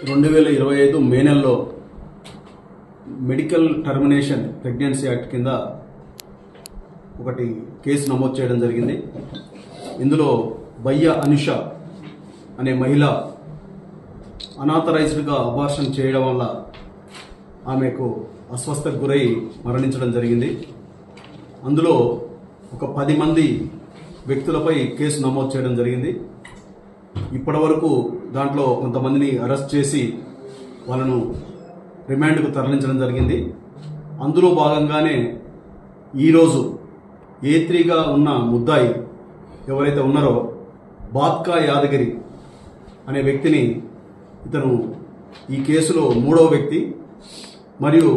2025 మే నెలలో medical termination pregnancy act కింద ఒకటి కేసు నమోదు చేయడం జరిగింది. ఇందులో బయ్య అనుష అనే మహిళ అనాథరైజ్డ్గా అబార్షన్ చేయడం వల్ల ఆమెకు అస్వస్థకు గురై మరణించడం జరిగింది. అందులో ఒక 10 మంది వ్యక్తులపై కేసు నమోదు చేయడం జరిగింది. ఇప్పటివరకు దాంట్లో కొంతమందిని అరెస్ట్ చేసి వాళ్ళను రిమాండ్కు తరలించడం జరిగింది. అందులో భాగంగానే ఈరోజు A3గా ఉన్న ముద్దాయి ఎవరైతే ఉన్నారో బాత్కా యాదగిరి అనే వ్యక్తిని, ఇతను ఈ కేసులో 3వ వ్యక్తి మరియు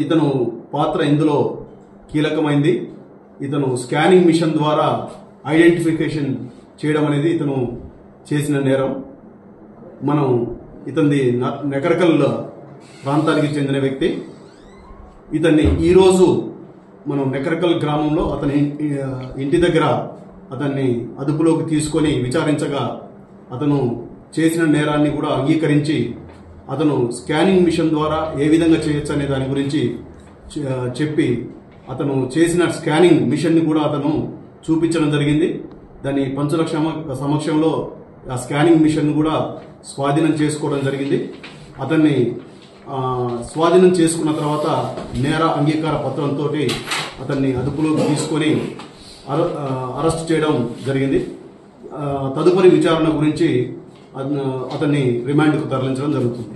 ఇతను పాత్ర ఇందులో కీలకమైంది. ఇతను స్కానింగ్ మిషన్ ద్వారా ఐడెంటిఫికేషన్ చేయడం అనేది ఇతను చేసిన నేరం. మనం ఇతనిది నెకరకల్ ప్రాంతానికి చెందిన వ్యక్తి. ఇతన్ని ఈరోజు మనం నెకరకల్ గ్రామంలో అతని ఇంటి దగ్గర అతన్ని అదుపులోకి తీసుకొని విచారించగా అతను చేసిన నేరాన్ని కూడా అంగీకరించి అతను స్కానింగ్ మిషన్ ద్వారా ఏ విధంగా చేయొచ్చు అనే దాని గురించి చెప్పి అతను చేసిన స్కానింగ్ మిషన్ని కూడా అతను చూపించడం జరిగింది. దాన్ని పంచుల సమక్షంలో ఆ స్కానింగ్ మిషన్ కూడా స్వాధీనం చేసుకోవడం జరిగింది. అతన్ని స్వాధీనం చేసుకున్న తర్వాత నేర అంగీకార పత్రంతో అతన్ని అదుపులోకి తీసుకొని అరెస్ట్ చేయడం జరిగింది. తదుపరి విచారణ గురించి అతన్ని రిమాండ్కు తరలించడం జరుగుతుంది.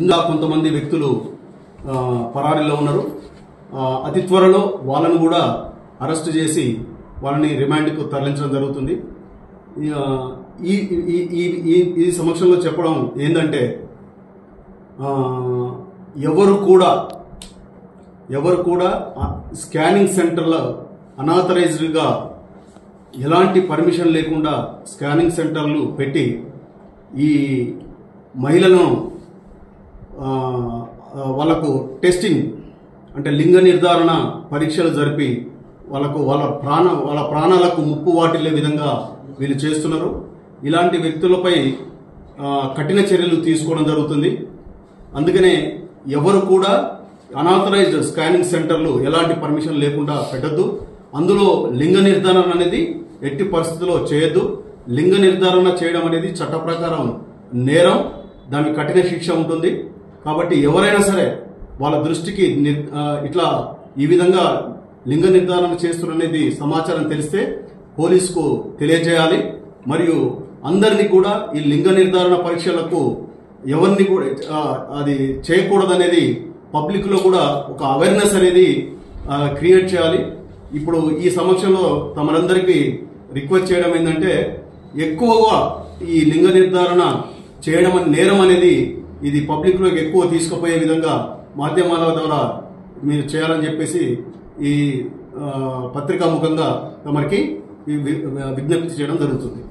ఇంకా కొంతమంది వ్యక్తులు పరారీలో ఉన్నారు. అతి త్వరలో వాళ్ళను కూడా అరెస్ట్ చేసి వాళ్ళని రిమాండ్కు తరలించడం జరుగుతుంది. ఈ సమక్షంలో చెప్పడం ఏంటంటే, ఎవరు కూడా స్కానింగ్ సెంటర్లో అనాథరైజ్డ్గా ఎలాంటి పర్మిషన్ లేకుండా స్కానింగ్ సెంటర్లు పెట్టి ఈ మహిళలను వాళ్ళకు టెస్టింగ్ అంటే లింగ నిర్ధారణ పరీక్షలు జరిపి వాళ్ళ ప్రాణాలకు ముప్పు వాటిల్లే విధంగా వీళ్ళు చేస్తున్నారు. ఇలాంటి వ్యక్తులపై కఠిన చర్యలు తీసుకోవడం జరుగుతుంది. అందుకనే ఎవరు కూడా అనాథరైజ్డ్ స్కానింగ్ సెంటర్లు ఎలాంటి పర్మిషన్ లేకుండా పెట్టద్దు. అందులో లింగ నిర్ధారణ అనేది ఎట్టి పరిస్థితుల్లో చేయొద్దు. లింగ నిర్ధారణ చేయడం అనేది చట్ట ప్రకారం నేరం, దానికి కఠిన శిక్ష ఉంటుంది. కాబట్టి ఎవరైనా సరే వాళ్ళ దృష్టికి ఇట్లా ఈ విధంగా లింగ నిర్ధారణ చేస్తున్నది సమాచారం తెలిస్తే పోలీసుకు తెలియజేయాలి. మరియు అందరినీ కూడా ఈ లింగ నిర్ధారణ పరీక్షలకు ఎవరిని కూడా అది చేయకూడదనేది పబ్లిక్ లో కూడా ఒక అవేర్నెస్ అనేది క్రియేట్ చేయాలి. ఇప్పుడు ఈ సమక్షంలో తమరందరికీ రిక్వెస్ట్ చేయడం ఏంటంటే, ఎక్కువగా ఈ లింగ నిర్ధారణ చేయడం నేరం అనేది ఇది పబ్లిక్ లోకి ఎక్కువ తీసుకుపోయే విధంగా మాధ్యమాల ద్వారా మీరు చేయాలని చెప్పేసి ఈ పత్రికా ముఖంగా తమరికి విజ్ఞప్తి చేయడం జరుగుతుంది.